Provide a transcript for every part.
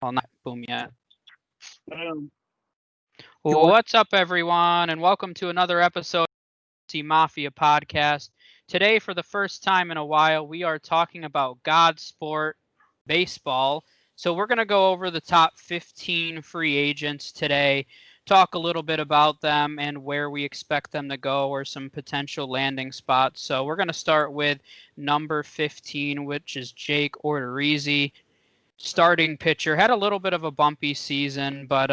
Well, not boom yet. Um, What's up, everyone, and welcome to another episode of the Mafia podcast. Today, for the first time in a while, we are talking about God's sport, baseball. So, we're going to go over the top 15 free agents today, talk a little bit about them and where we expect them to go or some potential landing spots. So, we're going to start with number 15, which is Jake Odorizzi, starting pitcher. Had a little bit of a bumpy season, but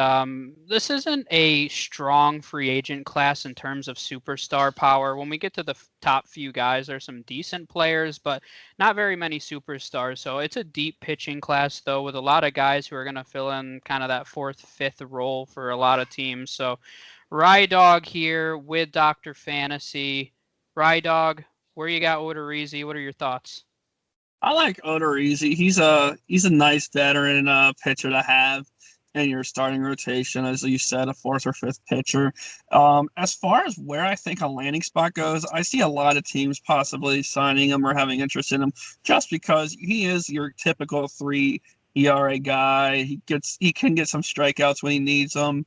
this isn't a strong free agent class in terms of superstar power. When we get to the top few guys, there's some decent players, but not very many superstars. So it's a deep pitching class, though, with a lot of guys who are going to fill in kind of that fourth, fifth role for a lot of teams. So Rydawg here with Dr. Fantasy. Rydawg, where you got Odorizzi? What are your thoughts? I like Odorizzi. He's a nice veteran pitcher to have in your starting rotation, as you said, a fourth or fifth pitcher. As far as where I think a landing spot goes, I see a lot of teams possibly signing him or having interest in him, just because he is your typical 3 ERA guy. He can get some strikeouts when he needs them.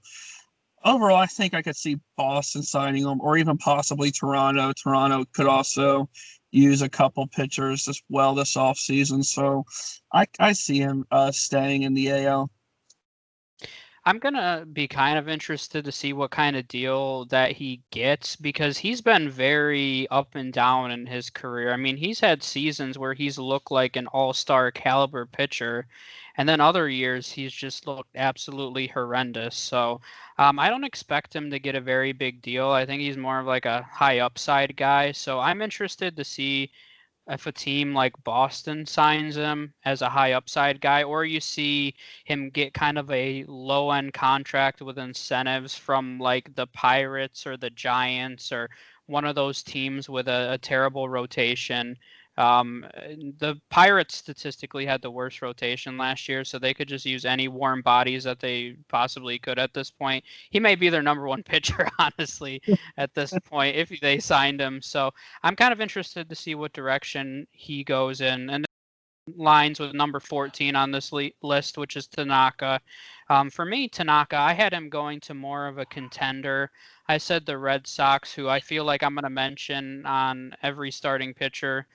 Overall, I think I could see Boston signing him, or even possibly Toronto. Toronto could also use a couple pitchers as well this offseason. So I see him staying in the AL. I'm gonna be kind of interested to see what kind of deal that he gets because he's been very up and down in his career. I mean, he's had seasons where he's looked like an all-star caliber pitcher, and then other years he's just looked absolutely horrendous. So I don't expect him to get a very big deal. I think he's more of like a high upside guy. So I'm interested to see if a team like Boston signs him as a high upside guy, or you see him get kind of a low end contract with incentives from like the Pirates or the Giants or one of those teams with a terrible rotation. The Pirates statistically had the worst rotation last year, so they could just use any warm bodies that they possibly could at this point. He may be their number one pitcher, honestly, at this point, if they signed him. So I'm kind of interested to see what direction he goes in. And lines with number 14 on this list, which is Tanaka. For me, Tanaka, I had him going to more of a contender. I said the Red Sox, who I feel like I'm going to mention on every starting pitcher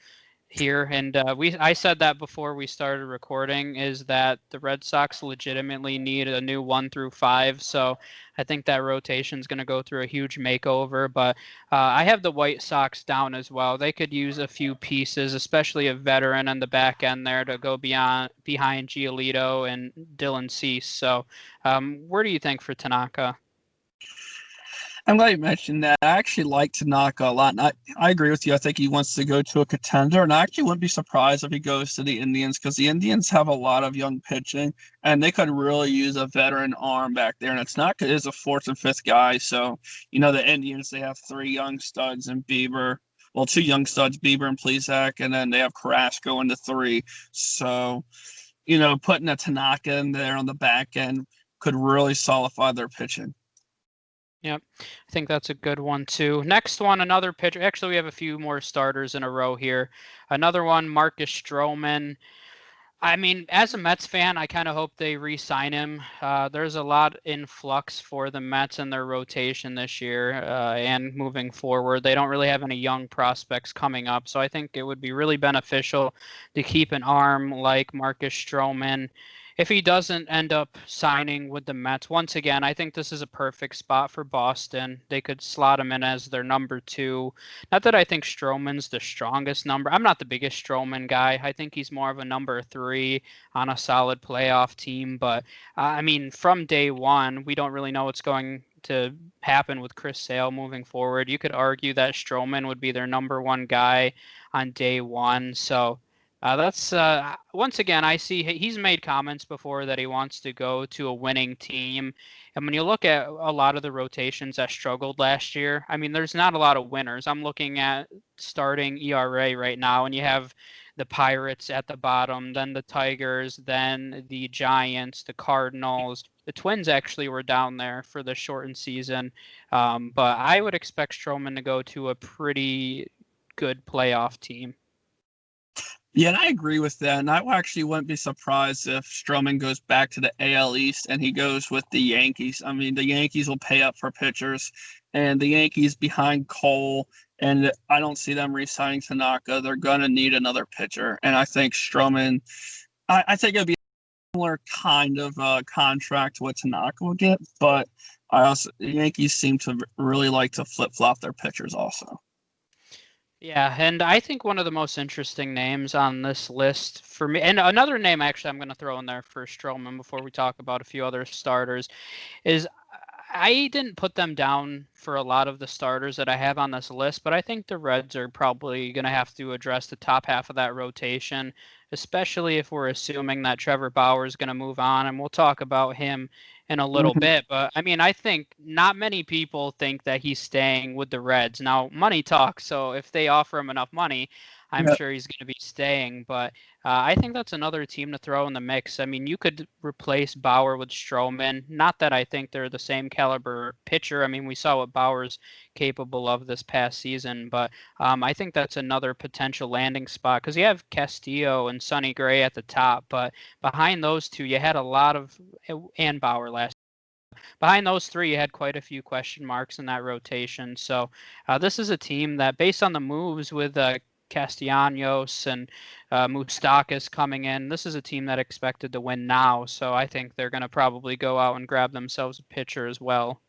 here, and I said that before we started recording, is that the Red Sox legitimately need a new 1 through 5. So I think that rotation is going to go through a huge makeover. But I have the White Sox down as well. They could use a few pieces, especially a veteran on the back end there to go behind Giolito and Dylan Cease. So where do you think for Tanaka? I'm glad you mentioned that. I actually like Tanaka a lot. And I agree with you. I think he wants to go to a contender. And I actually wouldn't be surprised if he goes to the Indians because the Indians have a lot of young pitching and they could really use a veteran arm back there. And it's not because it's a fourth and fifth guy. So, the Indians, they have 3 young studs and Bieber. Well, 2 young studs, Bieber and Plesac. And then they have Carrasco in the 3. So, putting a Tanaka in there on the back end could really solidify their pitching. Yep. I think that's a good one too. Next one, another pitcher. Actually, we have a few more starters in a row here. Another one, Marcus Stroman. I mean, as a Mets fan, I kind of hope they re-sign him. There's a lot in flux for the Mets and their rotation this year and moving forward. They don't really have any young prospects coming up, so I think it would be really beneficial to keep an arm like Marcus Stroman. If he doesn't end up signing with the Mets, once again, I think this is a perfect spot for Boston. They could slot him in as their number 2. Not that I think Stroman's the strongest number. I'm not the biggest Stroman guy. I think he's more of a number 3 on a solid playoff team. But I mean, from day one, we don't really know what's going to happen with Chris Sale moving forward. You could argue that Stroman would be their number 1 guy on day one. So that's once again, I see he's made comments before that he wants to go to a winning team. And when you look at a lot of the rotations that struggled last year, I mean, there's not a lot of winners. I'm looking at starting ERA right now, and you have the Pirates at the bottom, then the Tigers, then the Giants, the Cardinals. The Twins actually were down there for the shortened season. But I would expect Stroman to go to a pretty good playoff team. Yeah, and I agree with that. And I actually wouldn't be surprised if Stroman goes back to the AL East and he goes with the Yankees. I mean, the Yankees will pay up for pitchers, and the Yankees behind Cole, and I don't see them re-signing Tanaka. They're gonna need another pitcher, and I think Stroman. I think it'd be a similar kind of contract what Tanaka would get, but I also the Yankees seem to really like to flip flop their pitchers also. Yeah, and I think one of the most interesting names on this list for me, and another name actually I'm going to throw in there for Stroman before we talk about a few other starters, is I didn't put them down for a lot of the starters that I have on this list, but I think the Reds are probably going to have to address the top half of that rotation, especially if we're assuming that Trevor Bauer is going to move on, and we'll talk about him in a little Mhm. bit. But I mean, I think not many people think that he's staying with the Reds. Now, money talks, so if they offer him enough money, I'm Yeah. sure he's going to be staying. But I think that's another team to throw in the mix. I mean, you could replace Bauer with Stroman. Not that I think they're the same caliber pitcher. I mean, we saw what Bauer's capable of this past season, but I think that's another potential landing spot because you have Castillo and Sonny Gray at the top, but behind those two, you had a lot of and Bauer last. Behind those three, you had quite a few question marks in that rotation. So this is a team that, based on the moves with Castellanos and Moustakas coming in, this is a team that expected to win now. So I think they're going to probably go out and grab themselves a pitcher as well.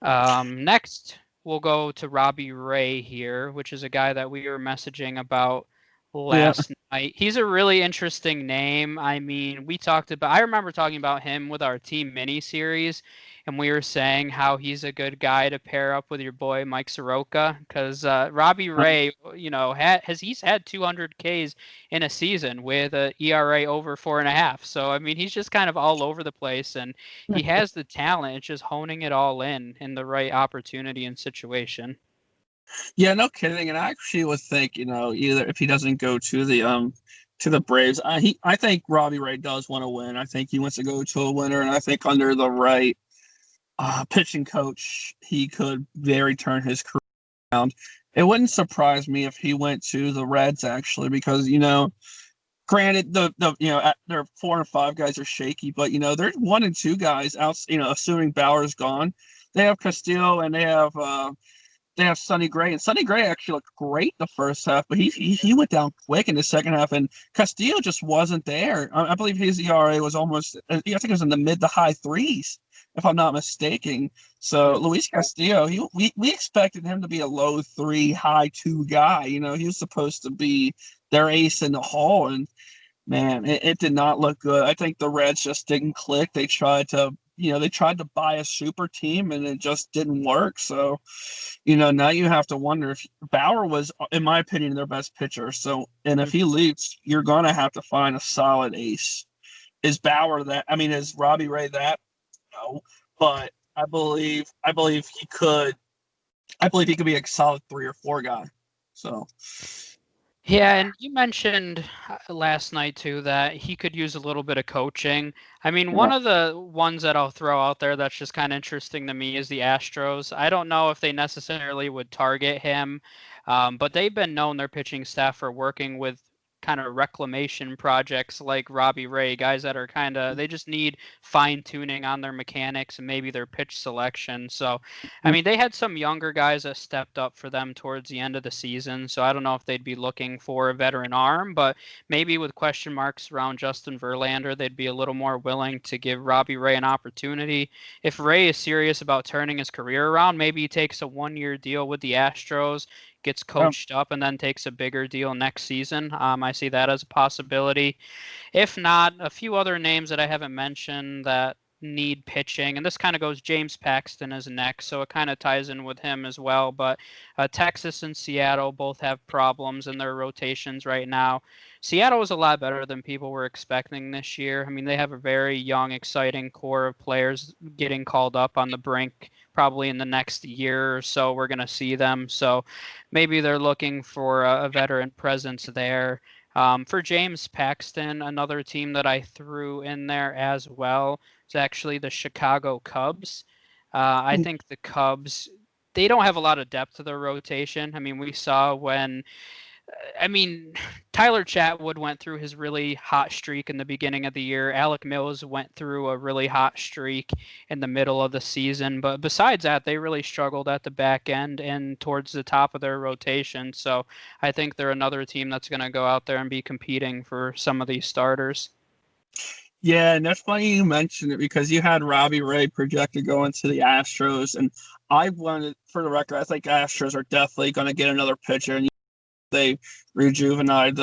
Next, we'll go to Robbie Ray here, which is a guy that we were messaging about Yeah. last night. He's a really interesting name. I mean, I remember talking about him with our team mini series, and we were saying how he's a good guy to pair up with your boy Mike Soroka because Robbie Ray, he's had 200 Ks in a season with a ERA over 4.5. So I mean, he's just kind of all over the place, and he has the talent. It's just honing it all in the right opportunity and situation. Yeah, no kidding. And I actually would think, either if he doesn't go to the Braves, I think Robbie Ray does want to win. I think he wants to go to a winner, and I think under the right pitching coach, he could very turn his career around. It wouldn't surprise me if he went to the Reds actually, because granted their 4 and 5 guys are shaky, but there's 1 and 2 guys out. Assuming Bauer's gone, they have Castillo and they have Sonny Gray, and Sonny Gray actually looked great the first half, but he went down quick in the second half, and Castillo just wasn't there. I believe his ERA was almost, I think it was in the mid to high threes, if I'm not mistaken. So Luis Castillo, we expected him to be a low three, high two guy. He was supposed to be their ace in the hole, and man, it did not look good. I think the Reds just didn't click. They tried to buy a super team and it just didn't work. So, now you have to wonder if Bauer was, in my opinion, their best pitcher. So, and if he leaves, you're going to have to find a solid ace. Is Bauer that? I mean, is Robbie Ray that? No, but I believe he could. I believe he could be a solid 3 or 4 guy. So, Yeah, and you mentioned last night too that he could use a little bit of coaching. I mean, yeah. one of the ones that I'll throw out there that's just kind of interesting to me is the Astros. I don't know if they necessarily would target him, but they've been known their pitching staff for working with kind of reclamation projects like Robbie Ray, guys that are they just need fine tuning on their mechanics and maybe their pitch selection. So I mean, they had some younger guys that stepped up for them towards the end of the season, so I don't know if they'd be looking for a veteran arm, but maybe with question marks around Justin Verlander, they'd be a little more willing to give Robbie Ray an opportunity. If Ray is serious about turning his career around, maybe he takes a 1 year deal with the Astros, gets coached up, and then takes a bigger deal next season. I see that as a possibility. If not, a few other names that I haven't mentioned that need pitching, and this kind of goes James Paxton is next, so it kind of ties in with him as well. But Texas and Seattle both have problems in their rotations right now. Seattle is a lot better than people were expecting this year. I mean, they have a very young, exciting core of players getting called up on the brink. Probably in the next year or so, we're going to see them. So maybe they're looking for a veteran presence there. For James Paxton, another team that I threw in there as well is actually the Chicago Cubs. I think the Cubs, they don't have a lot of depth to their rotation. I mean, we saw when I mean, Tyler Chatwood went through his really hot streak in the beginning of the year. Alec Mills went through a really hot streak in the middle of the season. But besides that, they really struggled at the back end and towards the top of their rotation. So I think they're another team that's going to go out there and be competing for some of these starters. Yeah, and that's funny you mentioned it because you had Robbie Ray projected going to the Astros, and I wanted, for the record, I think Astros are definitely going to get another pitcher, and they rejuvenated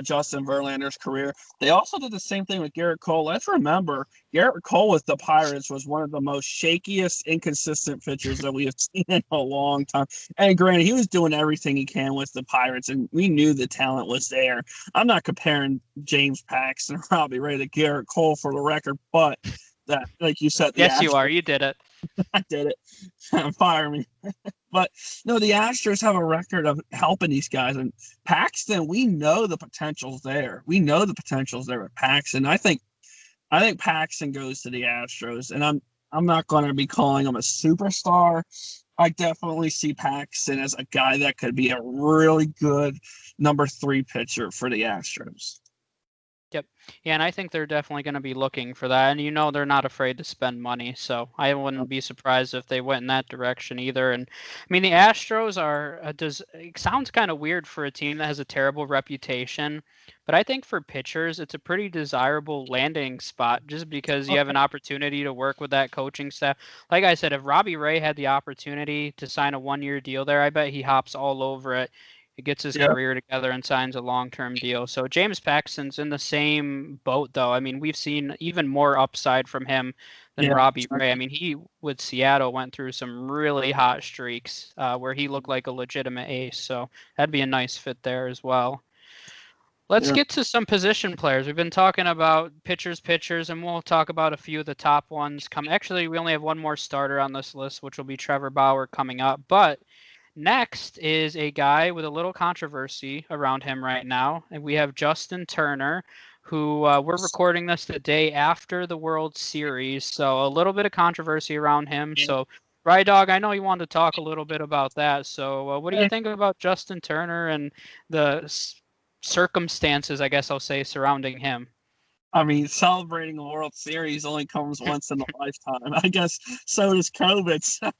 Justin Verlander's career. They also did the same thing with Garrett Cole. Let's remember, Garrett Cole with the Pirates was one of the most shakiest, inconsistent pitchers that we have seen in a long time. And granted, he was doing everything he can with the Pirates, and we knew the talent was there. I'm not comparing James Paxton or Robbie Ray to Garrett Cole for the record, but that, like you said, yes, you are. You did it. I did it. Fire me. But no, the Astros have a record of helping these guys. And Paxton, we know the potential's there. We know the potential's there with Paxton. I think Paxton goes to the Astros, and I'm not going to be calling him a superstar. I definitely see Paxton as a guy that could be a really good number 3 pitcher for the Astros. Yep. Yeah, and I think they're definitely going to be looking for that. And they're not afraid to spend money. So I wouldn't be surprised if they went in that direction either. And I mean, the Astros are, it sounds kind of weird for a team that has a terrible reputation. But I think for pitchers, it's a pretty desirable landing spot just because you have an opportunity to work with that coaching staff. Like I said, if Robbie Ray had the opportunity to sign a 1-year deal there, I bet he hops all over it. He gets his career together and signs a long-term deal. So James Paxton's in the same boat, though. I mean, we've seen even more upside from him than Robbie Ray. I mean, he with Seattle went through some really hot streaks where he looked like a legitimate ace. So that'd be a nice fit there as well. Let's get to some position players. We've been talking about pitchers, and we'll talk about a few of the top ones. Actually, we only have one more starter on this list, which will be Trevor Bauer coming up. But next is a guy with a little controversy around him right now, and we have Justin Turner, who we're recording this the day after the World Series, so a little bit of controversy around him. So, Rydawg, I know you wanted to talk a little bit about that. So, what do you think about Justin Turner and the circumstances, I guess I'll say, surrounding him? I mean, celebrating a World Series only comes once in a lifetime. I guess so does COVID. So,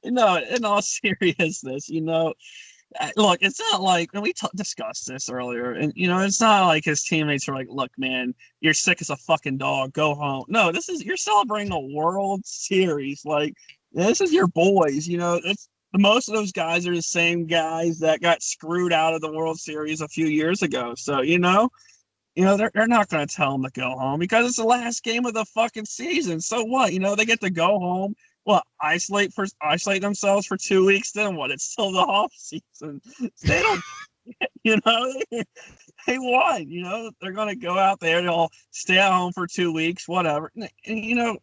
in all seriousness, look, it's not like, and we discussed this earlier, and it's not like his teammates are like, "Look, man, you're sick as a fucking dog. Go home." No, you're celebrating a World Series. Like, this is your boys. It's most of those guys are the same guys that got screwed out of the World Series a few years ago. So, they're not going to tell them to go home because it's the last game of the fucking season. So what? They get to go home. What? Isolate themselves for 2 weeks. Then what? It's still the off season. They don't. They won. They're going to go out there. They'll stay at home for 2 weeks. Whatever. And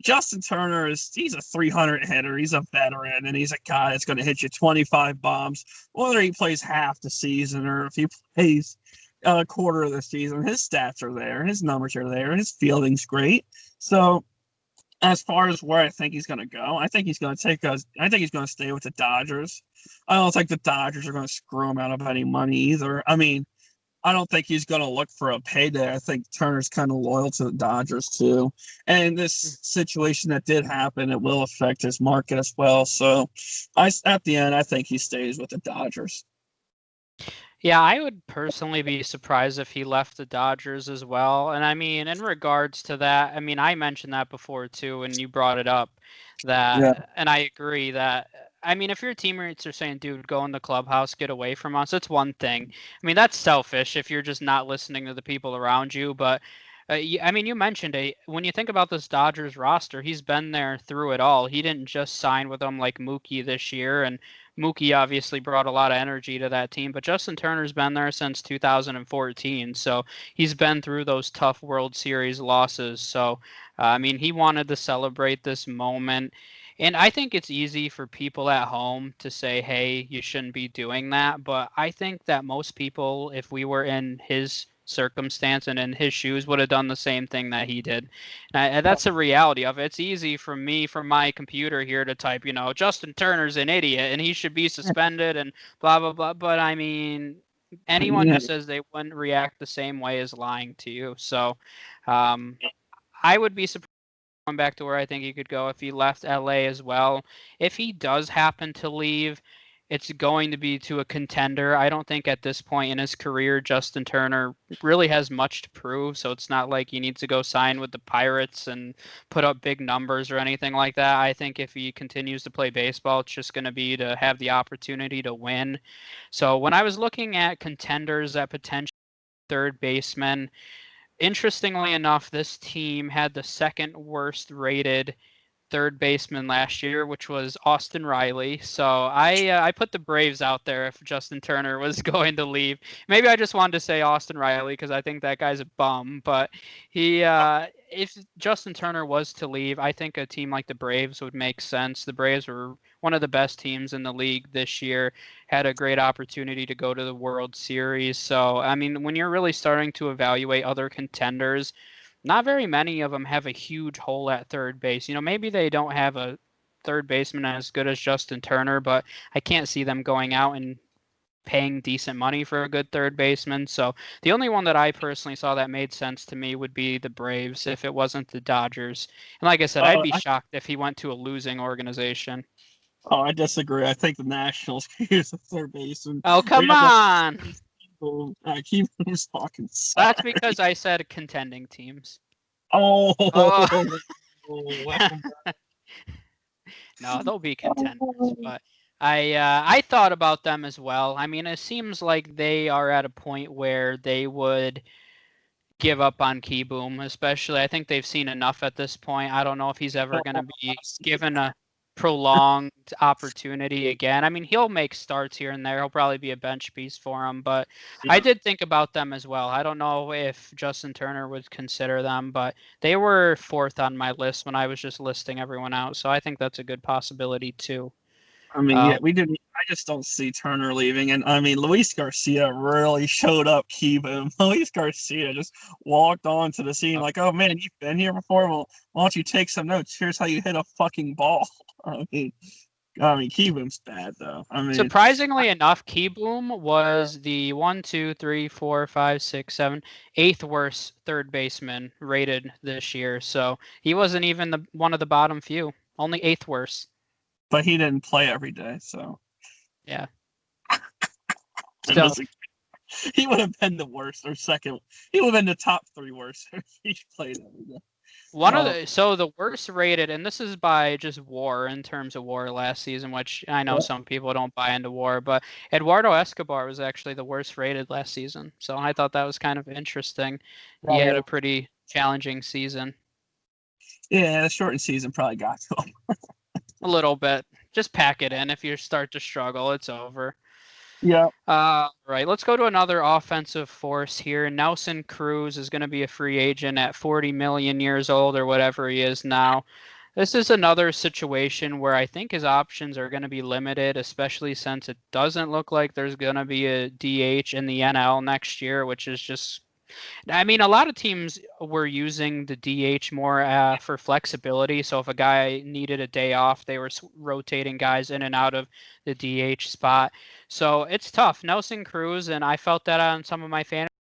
Justin Turner he's a 300 hitter. He's a veteran, and he's a guy that's going to hit you 25 bombs, whether he plays half the season or if he plays a quarter of the season. His stats are there, his numbers are there, his fielding's great. So as far as where I think he's going to go, I think he's going to stay with the Dodgers. I don't think the Dodgers are going to screw him out of any money either. I mean, I don't think he's going to look for a payday. I think Turner's kind of loyal to the Dodgers too. And this situation that did happen, it will affect his market as well. So at the end, I think he stays with the Dodgers. Yeah, I would personally be surprised if he left the Dodgers as well. And I mean, in regards to that, I mean, I mentioned that before too, and you brought it up and I agree that, I mean, if your teammates are saying, dude, go in the clubhouse, get away from us, it's one thing. I mean, that's selfish if you're just not listening to the people around you. But I mean, you mentioned when you think about this Dodgers roster, he's been there through it all. He didn't just sign with them like Mookie this year, and Mookie obviously brought a lot of energy to that team, but Justin Turner's been there since 2014, so he's been through those tough World Series losses. So, I mean, he wanted to celebrate this moment. And I think it's easy for people at home to say, hey, you shouldn't be doing that. But I think that most people, if we were in his circumstance and in his shoes would have done the same thing that he did. And that's the reality of it. It's easy for me from my computer here to type, Justin Turner's an idiot and he should be suspended and blah, blah, blah. But I mean, anyone Yeah. who says they wouldn't react the same way is lying to you. So I would be surprised going back to where I think he could go if he left LA as well. If he does happen to leave, it's going to be to a contender. I don't think at this point in his career Justin Turner really has much to prove, so it's not like he needs to go sign with the Pirates and put up big numbers or anything like that. I think if he continues to play baseball, it's just going to be to have the opportunity to win. So when I was looking at contenders at potential third baseman, interestingly enough, this team had the second worst rated third baseman last year, which was Austin Riley. So I put the Braves out there if Justin Turner was going to leave. Maybe I just wanted to say Austin Riley because I think that guy's a bum. But if Justin Turner was to leave, I think a team like the Braves would make sense. The Braves were one of the best teams in the league this year, had a great opportunity to go to the World Series. So, I mean, when you're really starting to evaluate other contenders, not very many of them have a huge hole at third base. Maybe they don't have a third baseman as good as Justin Turner, but I can't see them going out and paying decent money for a good third baseman. So the only one that I personally saw that made sense to me would be the Braves if it wasn't the Dodgers. And like I said, I'd be shocked if he went to a losing organization. Oh, I disagree. I think the Nationals could use a third baseman. Oh, come on. Keep fucking sucks. That's because I said contending teams. Oh. No, they'll be contenders, but I thought about them as well. I mean, it seems like they are at a point where they would give up on Keyboom, especially. I think they've seen enough at this point. I don't know if he's ever going to be given a prolonged opportunity again. I mean, he'll make starts here and there. He'll probably be a bench piece for him, but yeah. I did think about them as well. I don't know if Justin Turner would consider them, but they were fourth on my list when I was just listing everyone out. So I think that's a good possibility too. I mean, yeah, we didn't. I just don't see Turner leaving, and I mean, Luis Garcia really showed up. Keyboom. Luis Garcia just walked onto the scene like, "Oh man, you've been here before. Well, why don't you take some notes? Here's how you hit a fucking ball." I mean, Keyboom's bad though. I mean, surprisingly enough, Keyboom was the 1, 2, 3, 4, 5, 6, 7, 8th worst third baseman rated this year. So he wasn't even one of the bottom few. Only 8th worst. But he didn't play every day, so yeah. So, he would have been the worst or second. He would have been the top 3 worst if he played every day. So the worst rated, and this is by just WAR in terms of WAR last season, which I know some people don't buy into WAR, but Eduardo Escobar was actually the worst rated last season. So I thought that was kind of interesting. He had a pretty challenging season. Yeah, the shortened season probably got to him. A little bit. Just pack it in. If you start to struggle, it's over. Yeah. Right. Let's go to another offensive force here. Nelson Cruz is going to be a free agent at 40 million years old or whatever he is now. This is another situation where I think his options are going to be limited, especially since it doesn't look like there's going to be a DH in the NL next year, which is just, I mean, a lot of teams were using the DH more for flexibility. So if a guy needed a day off, they were rotating guys in and out of the DH spot. So it's tough. Nelson Cruz, and I felt that on some of my fantasy.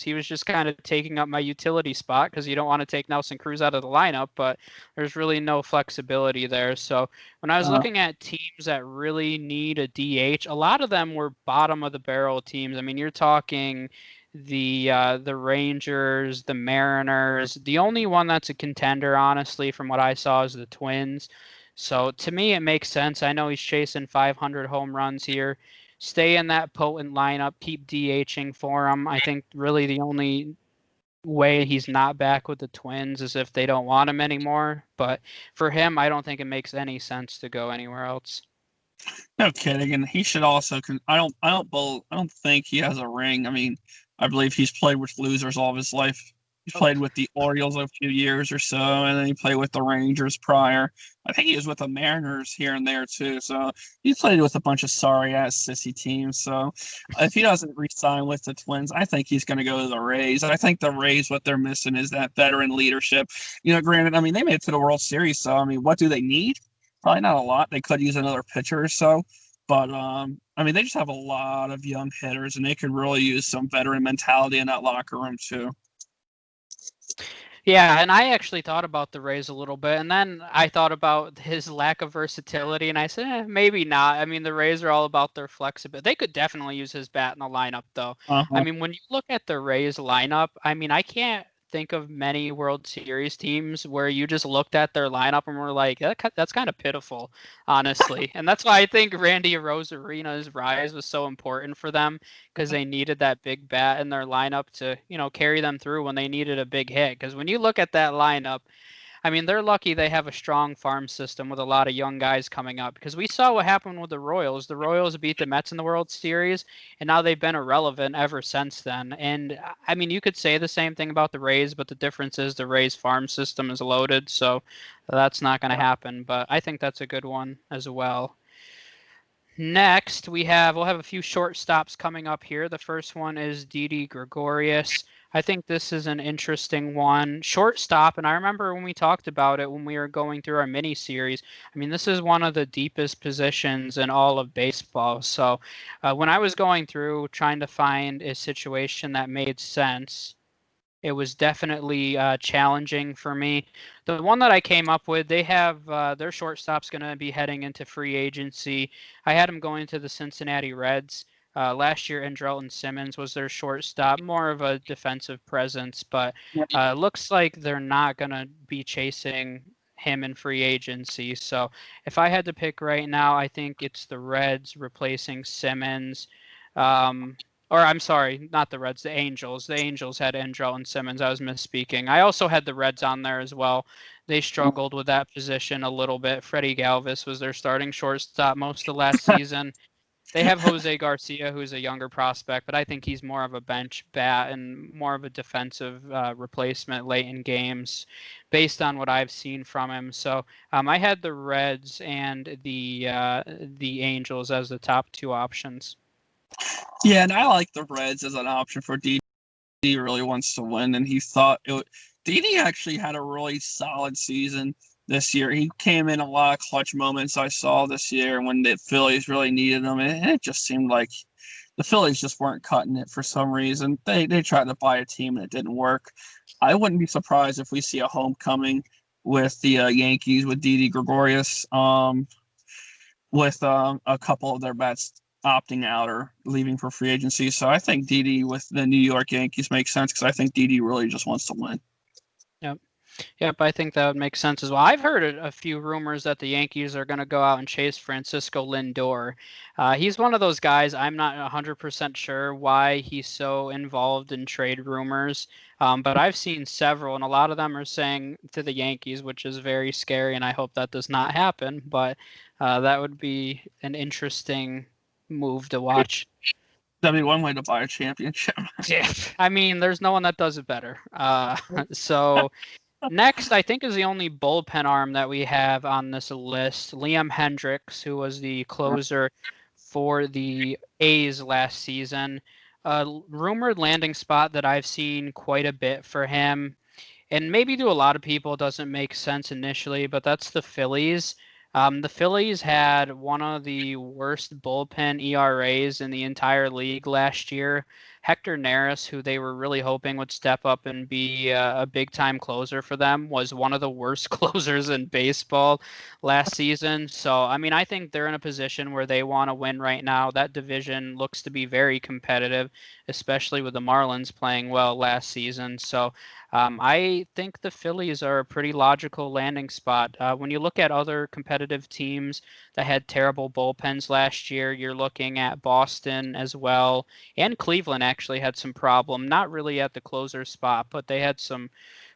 He was just kind of taking up my utility spot because you don't want to take Nelson Cruz out of the lineup, but there's really no flexibility there. So when I was looking at teams that really need a DH, a lot of them were bottom of the barrel teams. I mean, you're talking the Rangers, the Mariners. The only one that's a contender, honestly, from what I saw, is the Twins. So to me, it makes sense. I know he's chasing 500 home runs here. Stay in that potent lineup. Keep DHing for him. I think really the only way he's not back with the Twins is if they don't want him anymore. But for him, I don't think it makes any sense to go anywhere else. No kidding, and he should also. I don't think he has a ring. I mean, I believe he's played with losers all of his life. He played with the Orioles a few years or so, and then he played with the Rangers prior. I think he was with the Mariners here and there too. So he's played with a bunch of sorry ass sissy teams. So if he doesn't re-sign with the Twins, I think he's going to go to the Rays. I think the Rays, what they're missing is that veteran leadership. Granted, I mean they made it to the World Series, so I mean, what do they need? Probably not a lot. They could use another pitcher or so, but I mean they just have a lot of young hitters, and they could really use some veteran mentality in that locker room too. Yeah, and I actually thought about the Rays a little bit, and then I thought about his lack of versatility, and I said, maybe not. I mean, the Rays are all about their flexibility. They could definitely use his bat in the lineup, though. I Uh-huh. mean, when you look at the Rays lineup, I mean, I can't think of many World Series teams where you just looked at their lineup and were like, that's kind of pitiful, honestly. And that's why I think Randy Rosarena's rise was so important for them, because they needed that big bat in their lineup to, carry them through when they needed a big hit. Because when you look at that lineup, I mean, they're lucky they have a strong farm system with a lot of young guys coming up, because we saw what happened with the Royals. The Royals beat the Mets in the World Series, and now they've been irrelevant ever since then. And I mean, you could say the same thing about the Rays, but the difference is the Rays farm system is loaded, so that's not going to happen. But I think that's a good one as well. Next, we'll have a few shortstops coming up here. The first one is Didi Gregorius. I think this is an interesting one. Shortstop, and I remember when we talked about it when we were going through our mini series. I mean, this is one of the deepest positions in all of baseball. So, when I was going through trying to find a situation that made sense, it was definitely challenging for me. The one that I came up with, they have their shortstop's going to be heading into free agency. I had them going to the Cincinnati Reds. Last year, Andrelton Simmons was their shortstop, more of a defensive presence, but looks like they're not going to be chasing him in free agency. So if I had to pick right now, I think it's the Reds replacing Simmons. Or I'm sorry, not the Reds, the Angels. The Angels had Andrelton Simmons. I was misspeaking. I also had the Reds on there as well. They struggled with that position a little bit. Freddie Galvis was their starting shortstop most of last season. They have Jose Garcia, who's a younger prospect, but I think he's more of a bench bat and more of a defensive replacement late in games, based on what I've seen from him. So I had the Reds and the Angels as the top two options. Yeah, and I like the Reds as an option for Didi. He really wants to win, and he thought it would. Didi actually had a really solid season this year. He came in a lot of clutch moments I saw this year when the Phillies really needed him, and it just seemed like the Phillies just weren't cutting it for some reason. They tried to buy a team and it didn't work. I wouldn't be surprised if we see a homecoming with the Yankees with Didi Gregorius, with a couple of their bats opting out or leaving for free agency. So I think Didi with the New York Yankees makes sense because I think Didi really just wants to win. Yep. Yep, I think that would make sense as well. I've heard a few rumors that the Yankees are going to go out and chase Francisco Lindor. He's one of those guys. I'm not 100% sure why he's so involved in trade rumors, but I've seen several, and a lot of them are saying to the Yankees, which is very scary, and I hope that does not happen. But that would be an interesting move to watch. That'd be one way to buy a championship. Yeah, I mean, there's no one that does it better. So. Next, I think, is the only bullpen arm that we have on this list, Liam Hendriks, who was the closer for the A's last season. A rumored landing spot that I've seen quite a bit for him, and maybe to a lot of people doesn't make sense initially, but that's the Phillies. The Phillies had one of the worst bullpen ERAs in the entire league last year. Hector Neris, who they were really hoping would step up and be a big time closer for them, was one of the worst closers in baseball last season. So, I mean, I think they're in a position where they want to win right now. That division looks to be very competitive, especially with the Marlins playing well last season. So, I think the Phillies are a pretty logical landing spot. When you look at other competitive teams that had terrible bullpens last year, you're looking at Boston as well, and Cleveland actually had some problem. Not really at the closer spot, but they had some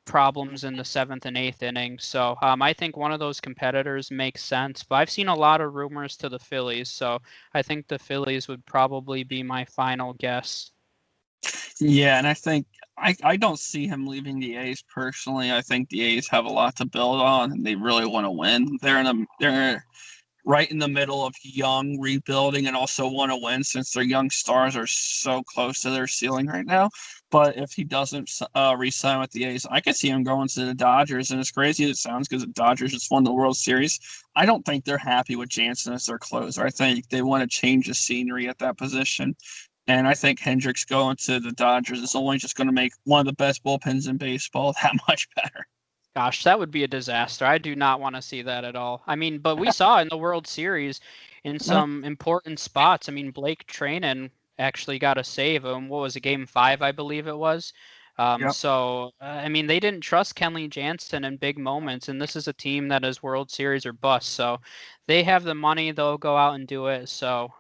problems in the seventh and eighth innings. So I think one of those competitors makes sense. But I've seen a lot of rumors to the Phillies, so I think the Phillies would probably be my final guess. Yeah, and I think I don't see him leaving the A's personally. I think the A's have a lot to build on, and they really want to win. They're right in the middle of young rebuilding and also want to win since their young stars are so close to their ceiling right now. But if he doesn't re-sign with the A's, I could see him going to the Dodgers. And as crazy as it sounds, because the Dodgers just won the World Series, I don't think they're happy with Jansen as their closer. I think they want to change the scenery at that position. And I think Hendricks going to the Dodgers is only just going to make one of the best bullpens in baseball that much better. Gosh, that would be a disaster. I do not want to see that at all. I mean, but we saw in the World Series in Yep. some important spots. I mean, Blake Trinan actually got a save. What was it, Game 5, I believe it was. Yep. I mean, they didn't trust Kenley Jansen in big moments, and this is a team that is World Series or bust. So they have the money; they'll go out and do it. So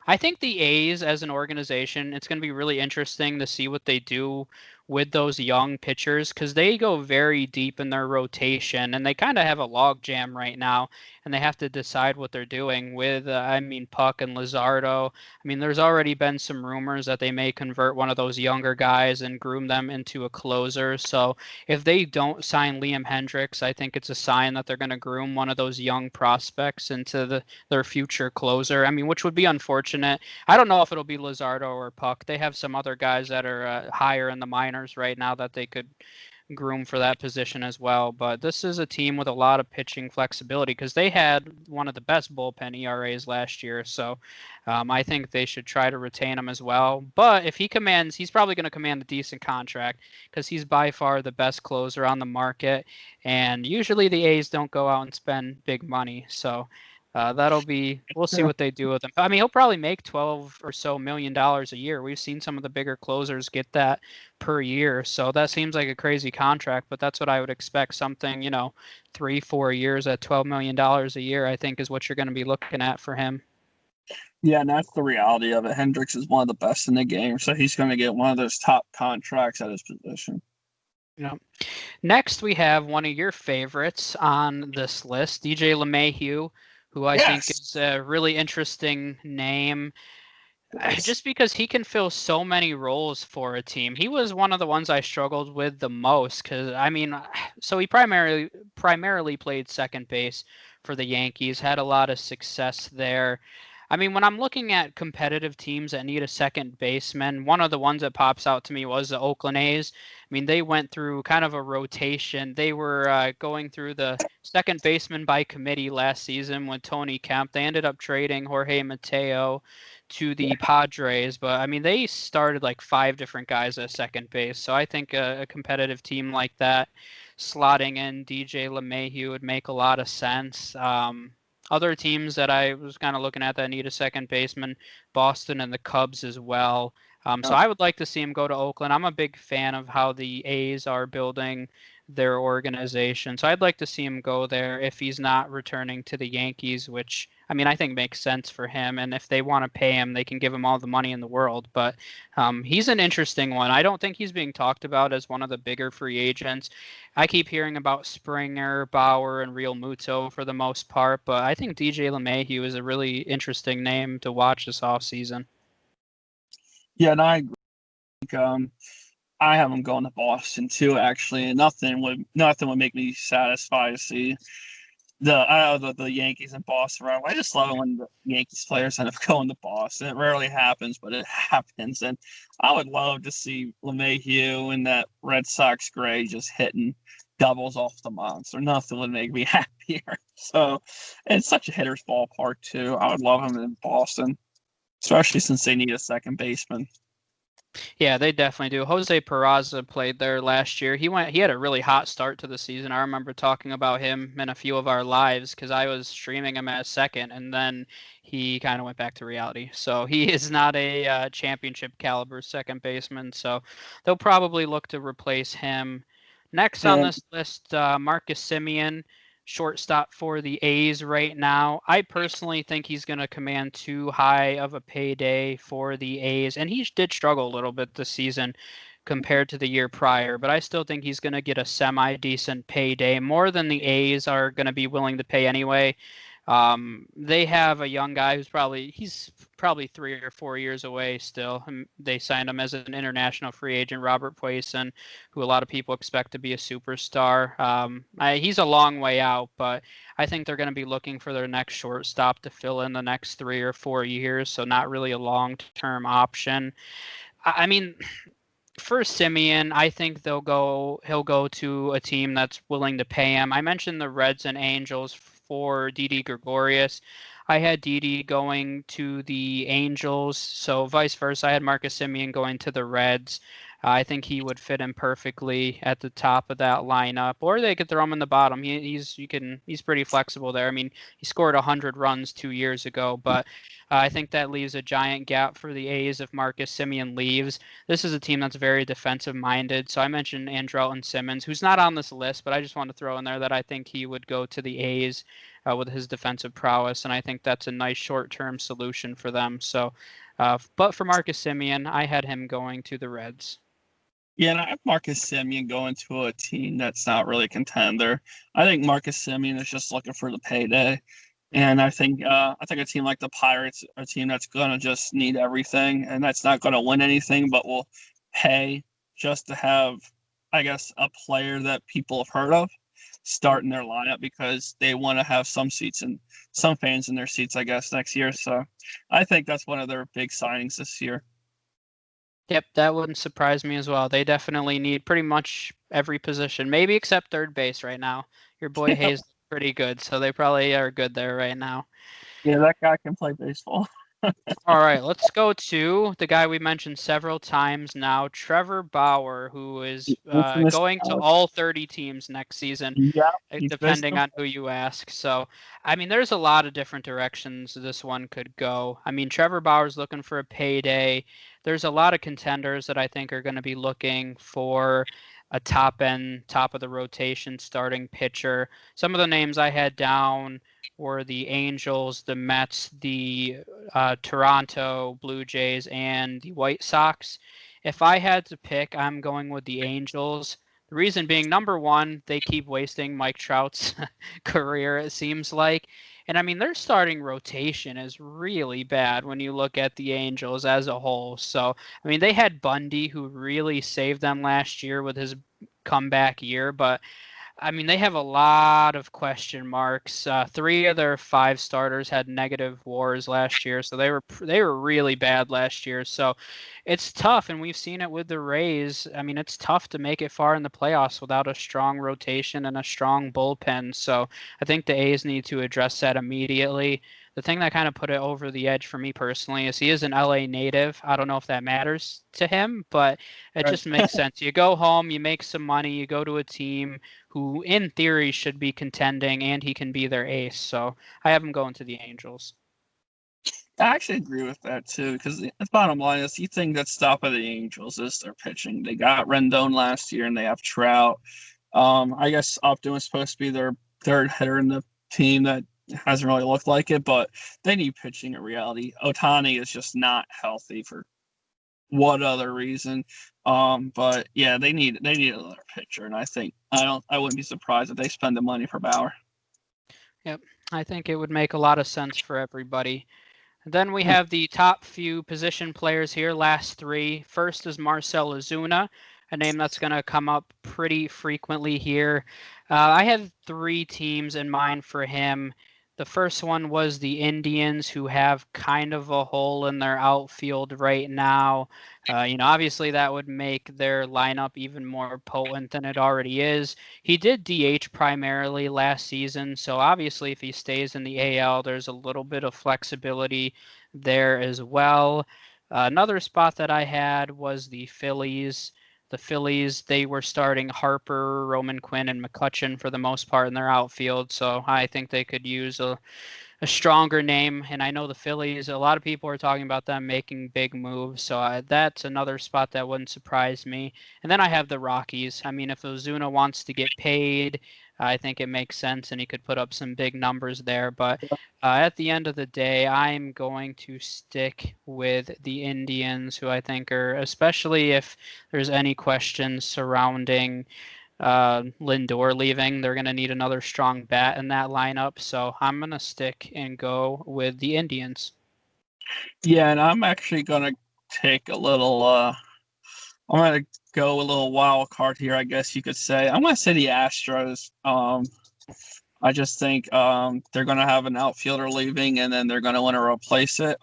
I think the A's as an organization, it's going to be really interesting to see what they do with those young pitchers because they go very deep in their rotation and they kind of have a log jam right now and they have to decide what they're doing with I mean Puck and Luzardo. I mean there's already been some rumors that they may convert one of those younger guys and groom them into a closer. So if they don't sign Liam Hendricks, I think it's a sign that they're going to groom one of those young prospects into their future closer. I mean, which would be unfortunate. I don't know if it'll be Luzardo or Puck. They have some other guys that are higher in the minors right now that they could groom for that position as well. But this is a team with a lot of pitching flexibility because they had one of the best bullpen ERAs last year. So I think they should try to retain him as well. But if he commands, he's probably going to command a decent contract because he's by far the best closer on the market. And usually the A's don't go out and spend big money. So we'll see Yeah. what they do with him. I mean, he'll probably make 12 or so million dollars a year. We've seen some of the bigger closers get that per year. So that seems like a crazy contract, but that's what I would expect. Something, 3-4 years at $12 million a year, I think is what you're going to be looking at for him. Yeah, and that's the reality of it. Hendricks is one of the best in the game, so he's going to get one of those top contracts at his position. Next, we have one of your favorites on this list, DJ LeMahieu, who I think is a really interesting name. Just because he can fill so many roles for a team. He was one of the ones I struggled with the most because I mean, so he primarily played second base for the Yankees, had a lot of success there. I mean, when I'm looking at competitive teams that need a second baseman, one of the ones that pops out to me was the Oakland A's. I mean, they went through kind of a rotation. They were going through the second baseman by committee last season with Tony Kemp. They ended up trading Jorge Mateo to the Padres, but I mean they started like 5 different guys at second base. So I think a competitive team like that, slotting in DJ LeMahieu would make a lot of sense. Other teams that I was kind of looking at that need a second baseman, Boston and the Cubs as well. So I would like to see him go to Oakland. I'm a big fan of how the A's are building their organization. So I'd like to see him go there if he's not returning to the Yankees, which I mean I think makes sense for him. And if they want to pay him, they can give him all the money in the world. But he's an interesting one. I don't think he's being talked about as one of the bigger free agents. I keep hearing about Springer, Bauer, and Realmuto for the most part, but I think DJ LeMahieu is a really interesting name to watch this offseason. Yeah, and I agree. I have him going to Boston too. Actually, and nothing would make me satisfied to see the Yankees and Boston run. I just love it when the Yankees players end up going to Boston. It rarely happens, but it happens, and I would love to see LeMahieu in that Red Sox gray just hitting doubles off the monster. Nothing would make me happier. So it's such a hitter's ballpark too. I would love him in Boston, especially since they need a second baseman. Yeah, they definitely do. Jose Peraza played there last year. He had a really hot start to the season. I remember talking about him in a few of our lives because I was streaming him at second, and then he kind of went back to reality. So he is not a championship caliber second baseman. So they'll probably look to replace him. Next on And this list, Marcus Semien, shortstop for the A's right now. I personally think he's going to command too high of a payday for the A's, and he did struggle a little bit this season compared to the year prior, but I still think he's going to get a semi-decent payday, more than the A's are going to be willing to pay anyway. They have a young guy who's probably 3 or 4 years away still. They signed him as an international free agent, Robert Poisson, who a lot of people expect to be a superstar. He's a long way out, but I think they're going to be looking for their next shortstop to fill in the next 3 or 4 years, so not really a long-term option. I mean, for Semien, I think he'll go to a team that's willing to pay him. I mentioned the Reds and Angels for Didi Gregorius. I had Didi going to the Angels, so vice versa. I had Marcus Semien going to the Reds. I think he would fit in perfectly at the top of that lineup, or they could throw him in the bottom. He's pretty flexible there. I mean, he scored 100 runs 2 years ago, but I think that leaves a giant gap for the A's if Marcus Semien leaves. This is a team that's very defensive minded. So I mentioned Andrelton Simmons, who's not on this list, but I just want to throw in there that I think he would go to the A's with his defensive prowess, and I think that's a nice short-term solution for them. So, but for Marcus Semien, I had him going to the Reds. Yeah, and I have Marcus Semien going to a team that's not really a contender. I think Marcus Semien is just looking for the payday. And I think a team like the Pirates, a team that's gonna just need everything and that's not gonna win anything, but will pay just to have, I guess, a player that people have heard of start in their lineup because they want to have some fans in their seats, I guess, next year. So I think that's one of their big signings this year. Yep, that wouldn't surprise me as well. They definitely need pretty much every position, maybe except third base right now. Your boy Hayes is pretty good, so they probably are good there right now. Yeah, that guy can play baseball. All right, let's go to the guy we mentioned several times now, Trevor Bauer, who is Infamous going to Alex. all 30 teams next season, Yeah, he's depending basically on who you ask. So, I mean, there's a lot of different directions this one could go. I mean, Trevor Bauer's looking for a payday. There's a lot of contenders that I think are going to be looking for a top end, top of the rotation starting pitcher. Some of the names I had down were the Angels, the Mets, the Toronto Blue Jays, and the White Sox. If I had to pick, I'm going with the Angels. The reason being, number one, they keep wasting Mike Trout's career, it seems like. And I mean, their starting rotation is really bad when you look at the Angels as a whole. So, I mean, they had Bundy, who really saved them last year with his comeback year, but I mean, they have a lot of question marks. Three of their five starters had negative WARs last year, so they were really bad last year. So it's tough, and we've seen it with the Rays. I mean, it's tough to make it far in the playoffs without a strong rotation and a strong bullpen. So I think the A's need to address that immediately. The thing that kind of put it over the edge for me personally is he is an LA native. I don't know if that matters to him, but it right. just makes sense. You go home, you make some money, you go to a team who in theory should be contending, and he can be their ace. So I have him going to the Angels. I actually agree with that too, because the bottom line is the thing that's stopping the Angels is their pitching. They got Rendon last year, and they have Trout. I guess Upton was supposed to be their third hitter in the team that hasn't really looked like it, but they need pitching in reality. Otani is just not healthy for what other reason. But yeah, they need another pitcher, and I wouldn't be surprised if they spend the money for Bauer. Yep, I think it would make a lot of sense for everybody. Then we have the top few position players here, last three. First is Marcell Ozuna, a name that's going to come up pretty frequently here. I have three teams in mind for him. The first one was the Indians, who have kind of a hole in their outfield right now. Obviously that would make their lineup even more potent than it already is. He did DH primarily last season, so obviously if he stays in the AL, there's a little bit of flexibility there as well. Another spot that I had was the Phillies. The Phillies, they were starting Harper, Roman Quinn, and McCutchen for the most part in their outfield, so I think they could use a stronger name. And I know the Phillies, a lot of people are talking about them making big moves. So that's another spot that wouldn't surprise me. And then I have the Rockies. I mean, if Ozuna wants to get paid, I think it makes sense and he could put up some big numbers there. But at the end of the day, I'm going to stick with the Indians, who I think are, especially if there's any questions surrounding Lindor leaving. They're going to need another strong bat in that lineup. So I'm going to stick and go with the Indians. Yeah, and I'm actually gonna take a little. I'm gonna go a little wild card here, I guess you could say. I'm gonna say the Astros. I just think they're gonna have an outfielder leaving, and then they're gonna want to replace it.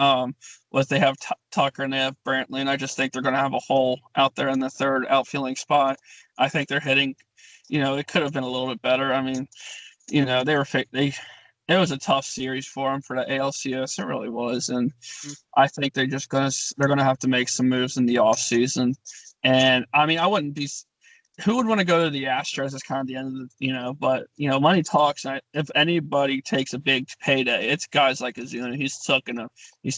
With they have Tucker and they have Brantley, and I just think they're gonna have a hole out there in the third outfielding spot. I think they're hitting. It could have been a little bit better. I mean, they were they. It was a tough series for them for the ALCS. It really was, and I think they're gonna have to make some moves in the off season. And I mean, I wouldn't be. Who would want to go to the Astros? Is kind of the end of but money talks. And if anybody takes a big payday, it's guys like Ozuna. He's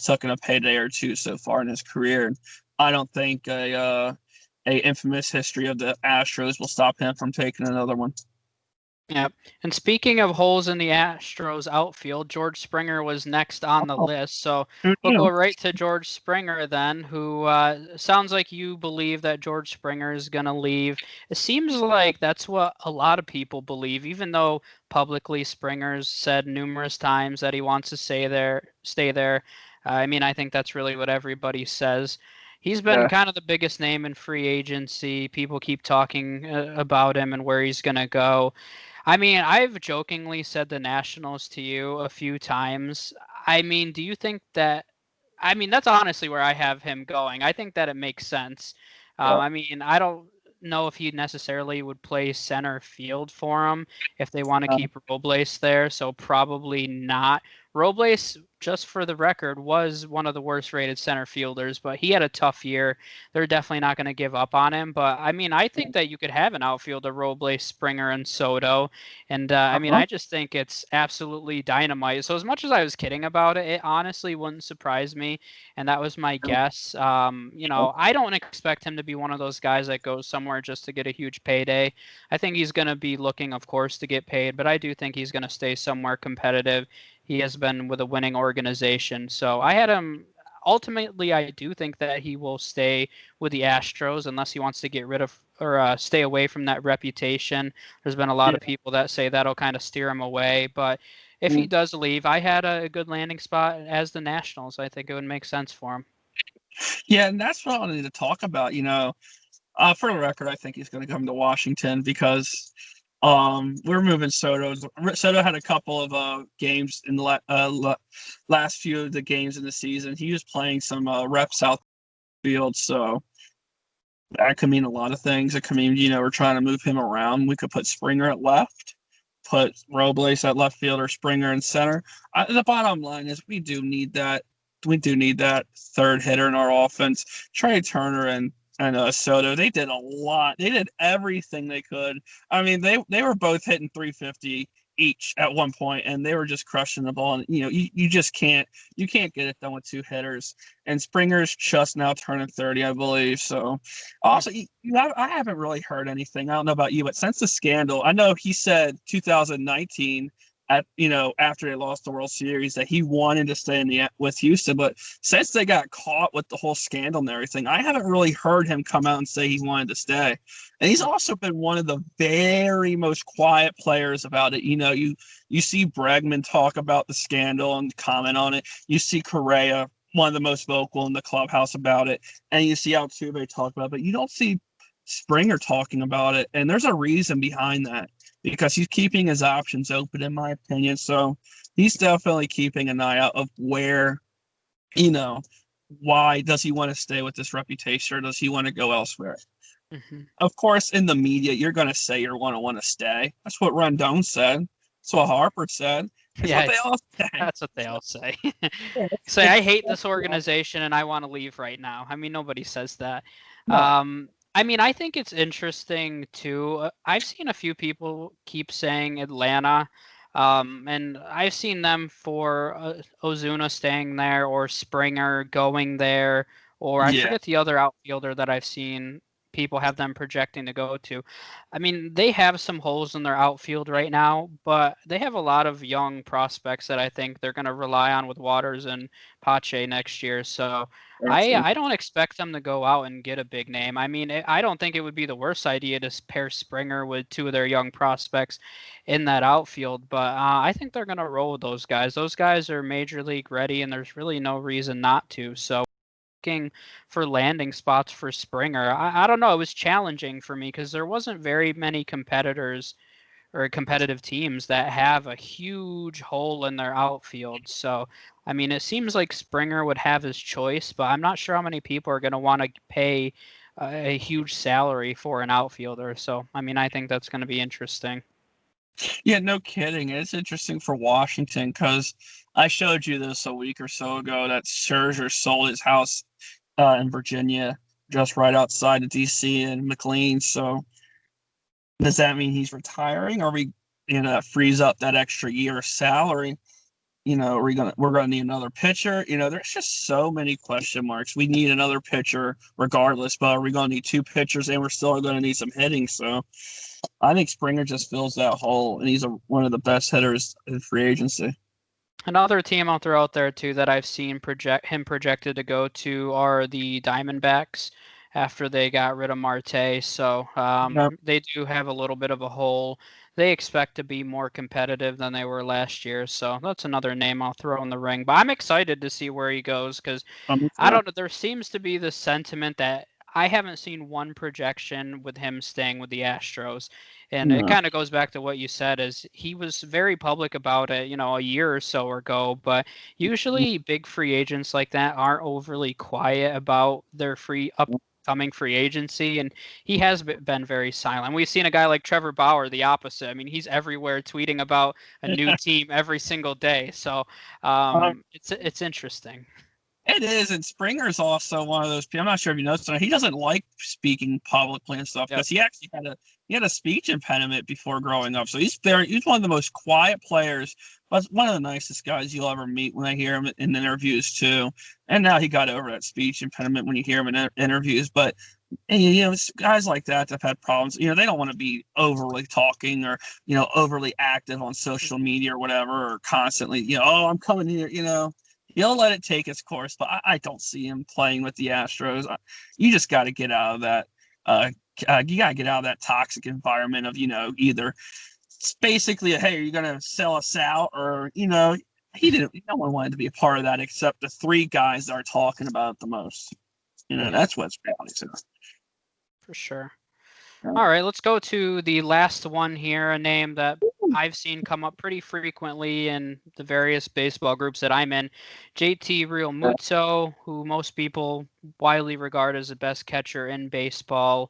taken a payday or two so far in his career. And I don't think a infamous history of the Astros will stop him from taking another one. Yep. And speaking of holes in the Astros outfield, George Springer was next on the list. So we'll go right to George Springer then, who sounds like you believe that George Springer is going to leave. It seems like that's what a lot of people believe, even though publicly Springer's said numerous times that he wants to stay there. I mean, I think that's really what everybody says. He's been kind of the biggest name in free agency. People keep talking about him and where he's going to go. I mean, I've jokingly said the Nationals to you a few times. I mean, do you think that? I mean, that's honestly where I have him going. I think that it makes sense. I mean, I don't know if he necessarily would play center field for him if they want to keep Robles there, so probably not. Robles, just for the record, was one of the worst rated center fielders, but he had a tough year. They're definitely not going to give up on him. But I mean, I think that you could have an outfielder, Robles, Springer, and Soto. And I mean, I just think it's absolutely dynamite. So as much as I was kidding about it, it honestly wouldn't surprise me. And that was my guess. I don't expect him to be one of those guys that goes somewhere just to get a huge payday. I think he's going to be looking, of course, to get paid, but I do think he's going to stay somewhere competitive. He has been with a winning organization. So I had him. Ultimately, I do think that he will stay with the Astros unless he wants to get rid of or stay away from that reputation. There's been a lot of people that say that'll kind of steer him away. But if he does leave, I had a good landing spot as the Nationals. I think it would make sense for him. Yeah, and that's what I wanted to talk about. For the record, I think he's going to come to Washington because we're moving Soto. Soto had a couple of games in the last few of the games in the season. He was playing some reps outfield, so that could mean a lot of things. It could mean we're trying to move him around. We could put Springer at left, put Robles at left field, or Springer in center. The bottom line is we do need that. We do need that third hitter in our offense. Trey Turner and Soto, they did a lot. They did everything they could. I mean, they were both hitting 350 each at one point, and they were just crushing the ball. And you just can't get it done with two hitters. And Springer's just now turning 30, I believe. So, also, I haven't really heard anything. I don't know about you, but since the scandal, I know he said 2019 after they lost the World Series that he wanted to stay with Houston, but since they got caught with the whole scandal and everything, I haven't really heard him come out and say he wanted to stay. And he's also been one of the very most quiet players about it. You see Bregman talk about the scandal and comment on it. You see Correa, one of the most vocal in the clubhouse about it, and you see Altuve talk about it, but you don't see Springer talking about it, and there's a reason behind that. Because he's keeping his options open, in my opinion. So he's definitely keeping an eye out of where, why does he want to stay with this reputation or does he want to go elsewhere? Mm-hmm. Of course, in the media, you're going to say you're going to want to stay. That's what Rendon said. That's what Harper said. That's what they all say. That's what they all say. Say, I hate this organization and I want to leave right now. I mean, nobody says that. No. I mean, I think it's interesting too. I've seen a few people keep saying Atlanta, and I've seen them for Ozuna staying there or Springer going there, or I forget the other outfielder that I've seen people have them projecting to go to. I mean, they have some holes in their outfield right now, but they have a lot of young prospects that I think they're going to rely on with Waters and Pache next year. So I don't expect them to go out and get a big name. I mean, I don't think it would be the worst idea to pair Springer with two of their young prospects in that outfield, but I think they're going to roll with those guys. Those guys are major league ready, and there's really no reason not to. So looking for landing spots for Springer, I don't know. It was challenging for me because there wasn't very many competitors or competitive teams that have a huge hole in their outfield. So, I mean, it seems like Springer would have his choice, but I'm not sure how many people are going to want to pay a huge salary for an outfielder. So, I mean, I think that's going to be interesting. Yeah, no kidding. It's interesting for Washington because I showed you this a week or so ago that Scherzer sold his house in Virginia, just right outside of DC and McLean. So does that mean he's retiring? Are we freeze up that extra year of salary? We're gonna need another pitcher. There's just so many question marks. We need another pitcher regardless, but are we gonna need two pitchers and we're still gonna need some hitting? So I think Springer just fills that hole, and he's one of the best hitters in free agency. Another team I'll throw out there too that I've seen projected to go to are the Diamondbacks after they got rid of Marte. So Yep. they do have a little bit of a hole. They expect to be more competitive than they were last year. So that's another name I'll throw in the ring. But I'm excited to see where he goes because I don't know. There seems to be the sentiment that I haven't seen one projection with him staying with the Astros. And it No. kind of goes back to what you said is he was very public about it, a year or so ago, but usually big free agents like that aren't overly quiet about their upcoming free agency, and he has been very silent. We've seen a guy like Trevor Bauer, the opposite. I mean, he's everywhere tweeting about a new team every single day. So it's interesting. It is, and Springer's also one of those people. I'm not sure if you noticed, he doesn't like speaking publicly and stuff Yep. because he had a speech impediment before growing up. So he's one of the most quiet players, but one of the nicest guys you'll ever meet when I hear him in interviews too. And now he got over that speech impediment when you hear him in interviews. But guys like that have had problems. They don't want to be overly talking or overly active on social media or whatever, or constantly oh, I'm coming here. He'll let it take its course, but I don't see him playing with the Astros. You just got to get out of that. You got to get out of that toxic environment of either it's basically hey, are you going to sell us out, or he didn't. No one wanted to be a part of that except the three guys that are talking about it the most. That's what's reality. For sure. All right, let's go to the last one here, a name that I've seen come up pretty frequently in the various baseball groups that I'm in. JT Realmuto, who most people widely regard as the best catcher in baseball.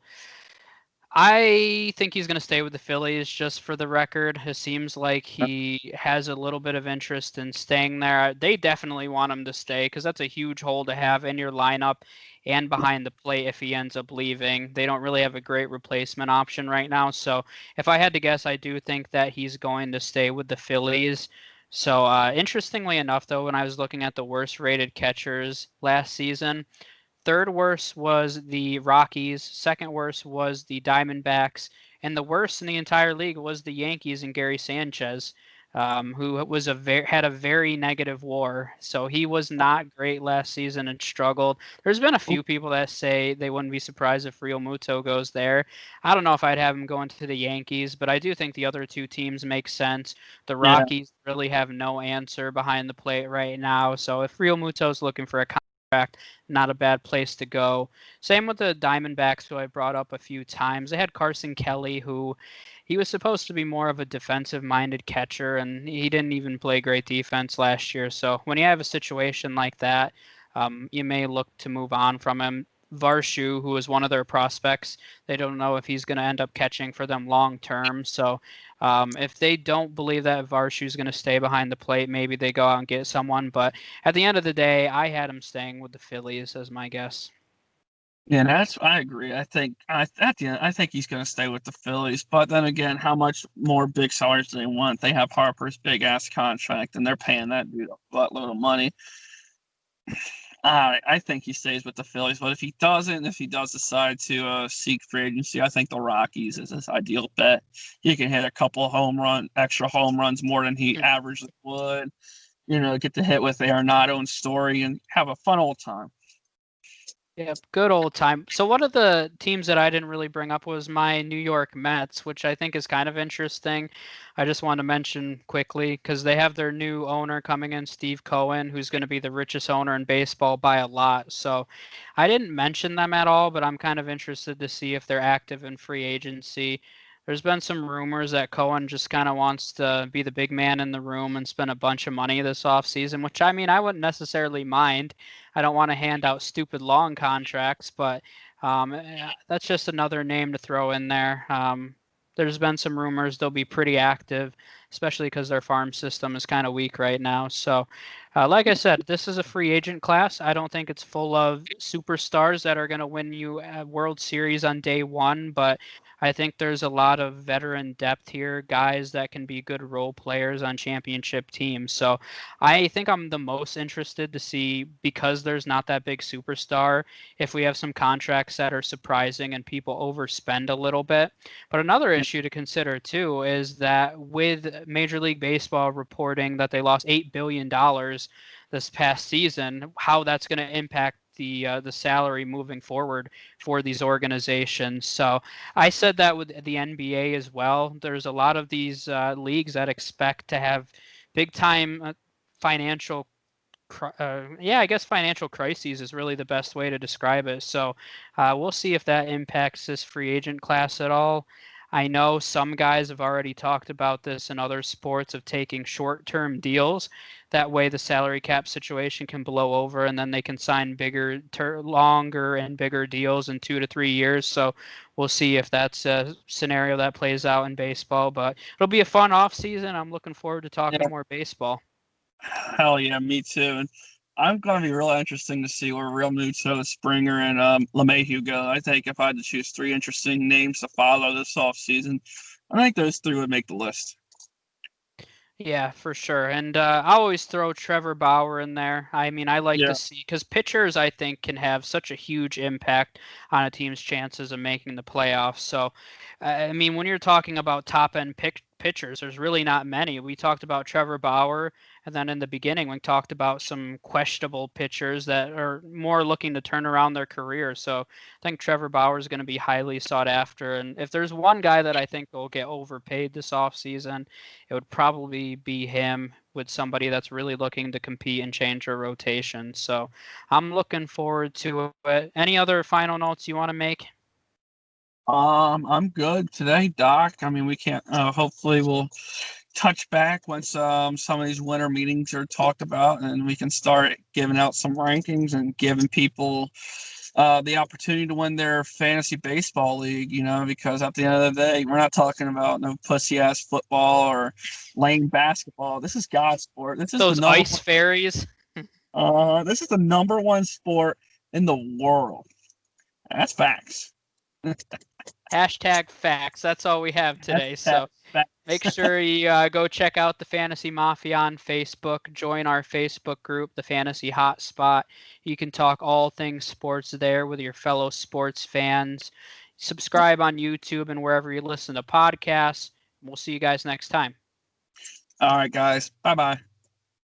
I think he's going to stay with the Phillies, just for the record. It seems like he has a little bit of interest in staying there. They definitely want him to stay because that's a huge hole to have in your lineup and behind the plate if he ends up leaving. They don't really have a great replacement option right now. So if I had to guess, I do think that he's going to stay with the Phillies. So interestingly enough, though, when I was looking at the worst rated catchers last season, third worst was the Rockies. Second worst was the Diamondbacks. And the worst in the entire league was the Yankees and Gary Sanchez, who had a very negative WAR. So he was not great last season and struggled. There's been a few people that say they wouldn't be surprised if Realmuto goes there. I don't know if I'd have him going to the Yankees, but I do think the other two teams make sense. The Rockies really have no answer behind the plate right now. So if Realmuto's looking for a contract, not a bad place to go. Same with the Diamondbacks, who I brought up a few times. They had Carson Kelly, who he was supposed to be more of a defensive-minded catcher, and he didn't even play great defense last year. So when you have a situation like that, you may look to move on from him. Varshu, who is one of their prospects, they don't know if he's going to end up catching for them long term. So if they don't believe that Varshu is going to stay behind the plate, maybe they go out and get someone. But at the end of the day, I had him staying with the Phillies as my guess. Yeah, I agree. I think he's going to stay with the Phillies. But then again, how much more big salaries do they want? They have Harper's big ass contract, and they're paying that dude a buttload of money. I think he stays with the Phillies, but if he doesn't, if he does decide to seek free agency, I think the Rockies is his ideal bet. He can hit a couple extra home runs more than he averagely would. Get to hit with Arenado and Story and have a fun old time. Yep, good old time. So one of the teams that I didn't really bring up was my New York Mets, which I think is kind of interesting. I just want to mention quickly because they have their new owner coming in, Steve Cohen, who's going to be the richest owner in baseball by a lot. So I didn't mention them at all, but I'm kind of interested to see if they're active in free agency. There's been some rumors that Cohen just kind of wants to be the big man in the room and spend a bunch of money this offseason, which I mean, I wouldn't necessarily mind. I don't want to hand out stupid long contracts, but that's just another name to throw in there. There's been some rumors they'll be pretty active, especially because their farm system is kind of weak right now. So, like I said, this is a free agent class. I don't think it's full of superstars that are going to win you a World Series on day one, but I think there's a lot of veteran depth here, guys that can be good role players on championship teams. So I think I'm the most interested to see, because there's not that big superstar, if we have some contracts that are surprising and people overspend a little bit. But another issue to consider too is that with Major League Baseball reporting that they lost $8 billion this past season, how that's going to impact the salary moving forward for these organizations. So I said that with the NBA as well. There's a lot of these leagues that expect to have big time financial I guess financial crises is really the best way to describe it. So we'll see if that impacts this free agent class at all. I know some guys have already talked about this in other sports of taking short-term deals. That way the salary cap situation can blow over and then they can sign longer and bigger deals in 2 to 3 years. So we'll see if that's a scenario that plays out in baseball. But it'll be a fun off season. I'm looking forward to talking Yeah. more baseball. Hell yeah, me too. And I'm going to be really interesting to see where Realmuto, Springer, and LeMahieu go. I think if I had to choose three interesting names to follow this offseason, I think those three would make the list. Yeah, for sure. And I always throw Trevor Bauer in there. I mean, I like to see, because pitchers, I think, can have such a huge impact on a team's chances of making the playoffs. So, I mean, when you're talking about top end pitchers, there's really not many. We talked about Trevor Bauer, and then in the beginning, we talked about some questionable pitchers that are more looking to turn around their career. So, I think Trevor Bauer is going to be highly sought after. And if there's one guy that I think will get overpaid this offseason, it would probably be him with somebody that's really looking to compete and change their rotation. So I'm looking forward to it. Any other final notes you want to make? I'm good today, Doc. I mean, we can't. Hopefully, we'll touch back once some of these winter meetings are talked about, and we can start giving out some rankings and giving people the opportunity to win their fantasy baseball league. Because at the end of the day, we're not talking about no pussy ass football or lame basketball. This is God's sport. This is Those ice fairies. This is the number one sport in the world. That's facts. Hashtag facts. That's all we have today. So make sure you go check out the Fantasy Mafia on Facebook. Join our Facebook group, the Fantasy Hotspot. You can talk all things sports there with your fellow sports fans. Subscribe on YouTube and wherever you listen to podcasts. We'll see you guys next time. All right, guys. Bye-bye.